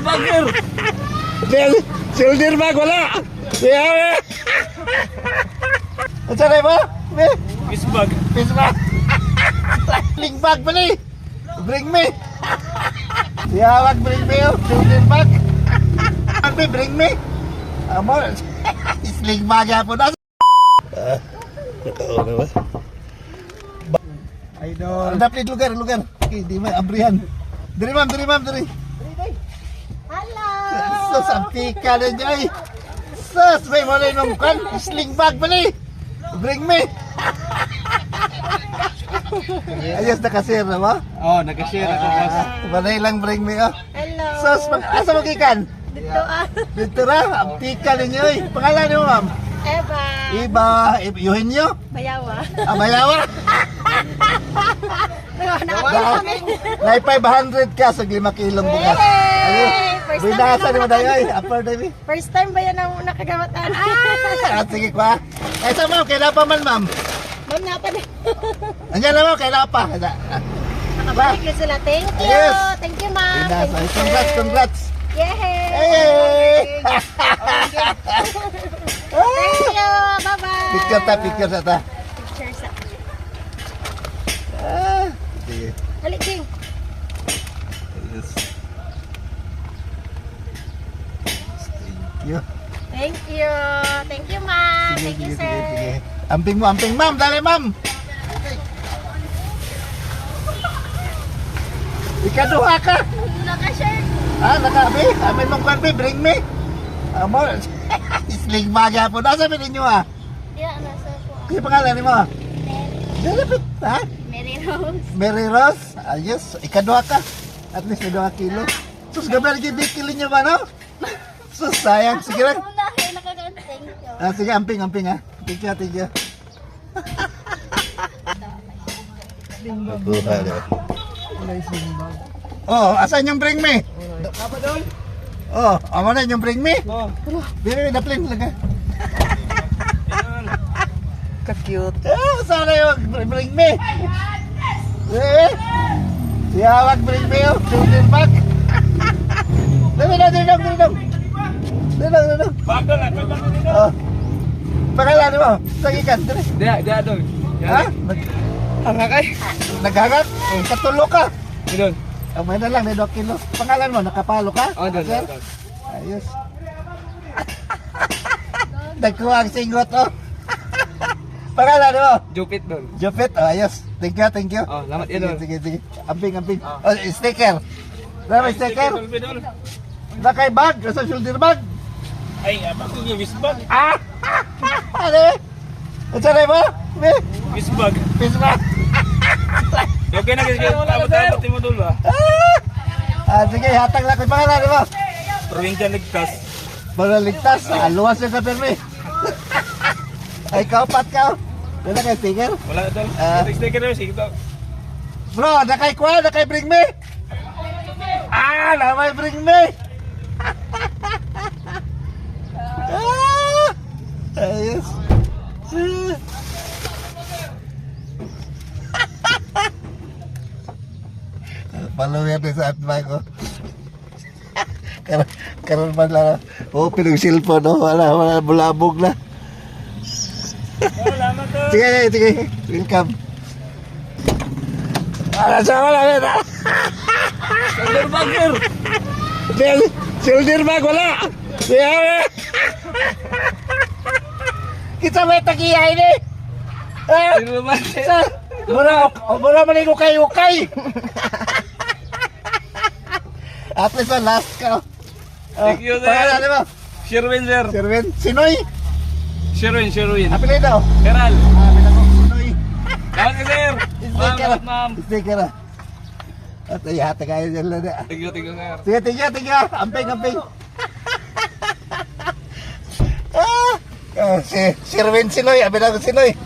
bagger. Shoulder bag, wala. Yeah. Ang sanay mo? Fish bag. Fish bag. Sling bag pala eh. Bring me. Siyawag, bring me. Shoulder bag. Bring me. Amo. Sling bag ya po na. Ano ba? Idol. Dapat lugar. Okay, di may abrihan. Diri ma'am. Hello! Sus, antika na niya eh. Sus, may malay nung kan. Sling bag pala eh. Bring me. Ayos na kasir na ba? Oh, nag-share ako boss. Malay lang bring me oh. Hello! Sus, asa magikan? Dito Dito ra, antika na niya eh. Pangalan niyo ma'am? Eva! Iba, Eugenio? Bayawa! Amayawa? May 500 ka sa 5 kilong bukas. Yay! First time Binasa na ni mo tayo ay. Upper Davy. First time ba yan ang nakagamatan? Sige kwa. Eh sa ma'am, kailan pa man ma'am? Ma'am, napan. Andiyan na ma'am, kailan pa? Nakabalik na sila. Thank you! Yes. Thank you, ma'am! Binasa. Thank you, sir. Congrats. Yay! Hey! Thank you! Bye-bye! Picture ta. Picture sa... Sige. Halik, Jing! Yes. Thank you. Thank you! Thank you, ma'am! Thank you, sir! Sige. Amping ma'am. Dali ma'am. Ikaduha ka. Naka-shirt! Nakabi. Amin mong karbi. Bring me. Amo. Sling bag po. Nasa bilhin nyo Yeah, nasa po. Kaya pangalan ni mo? Dalapit. Ha? Mary Rose. Mary Rose. Ayos. Ikaduha ka. At least may 2 kilo. Sus, gabi lagi bikili nyo ba, no? Sus, sayang. Sige lang. Thank you. Sige, amping ha. Thank you. Nabuha na. Oh, asan yung bring me? Apa doon? Oh, amo na yung bring me? Oh. Bili na plane lang. Ka-cute. Sana yung bring me? Eh? Siyawag bring me oh. Shoulder bag. Dali lang. Bagal na. Oh. Pangalan mo? Sagikan. Dali. Dia doon. Ha? Hangakay. Naghagat? Katulo ka. Doon. May na lang, may 2 kilo. Pangalan mo, nakapalo ka? Oh, doon. Sir? Ayos. Nagkuha ang singot, oh. Pangalan mo? Jupit doon. Jupit, oh, ayos. Thank you. Oh, lamat yun. Sige. Amping. Oh, sticker. May sticker. Nakay bag, sa shoulder bag. Ay, apa ko yung fish bag? Ano? Ang sanay mo? Fish bag. Fish bag. Okay na kasi abot-abot mo doon ba? Sige, hatag lang. Kung pangalan mo? Provincial Ligtas. Malaligtas. Luwas yung sa permi. Ay, kaupat ka. Wala kay sticker? Wala doon. Sticker na sige to. Bro, nakay bring me. Namay bring me. Ayos. Paluyan din sa atbay ko. Karon man lang. Pinong cellphone, no? Wala, bulabog na. Salamat to. Sige. Welcome. Sama lang. Shoulder bagger. Shoulder bag, wala. Yeah. Kita may tagiya ini. Sino naman? Mura man ko kayo kay. At least last ka. Thank you, sir. Pangalan mo? Sherwin, sir. Sherwin. Sinoy? Sherwin. Apelido? Keral. Pinako Sinoy. Salamat ka, sir. Sticker. Ma'am. Sticker. At ayata kayo dyan lang. Thank you, sir. Sige, tingga. Amping. Si Sherwin Sinoy. Apelido Sinoy.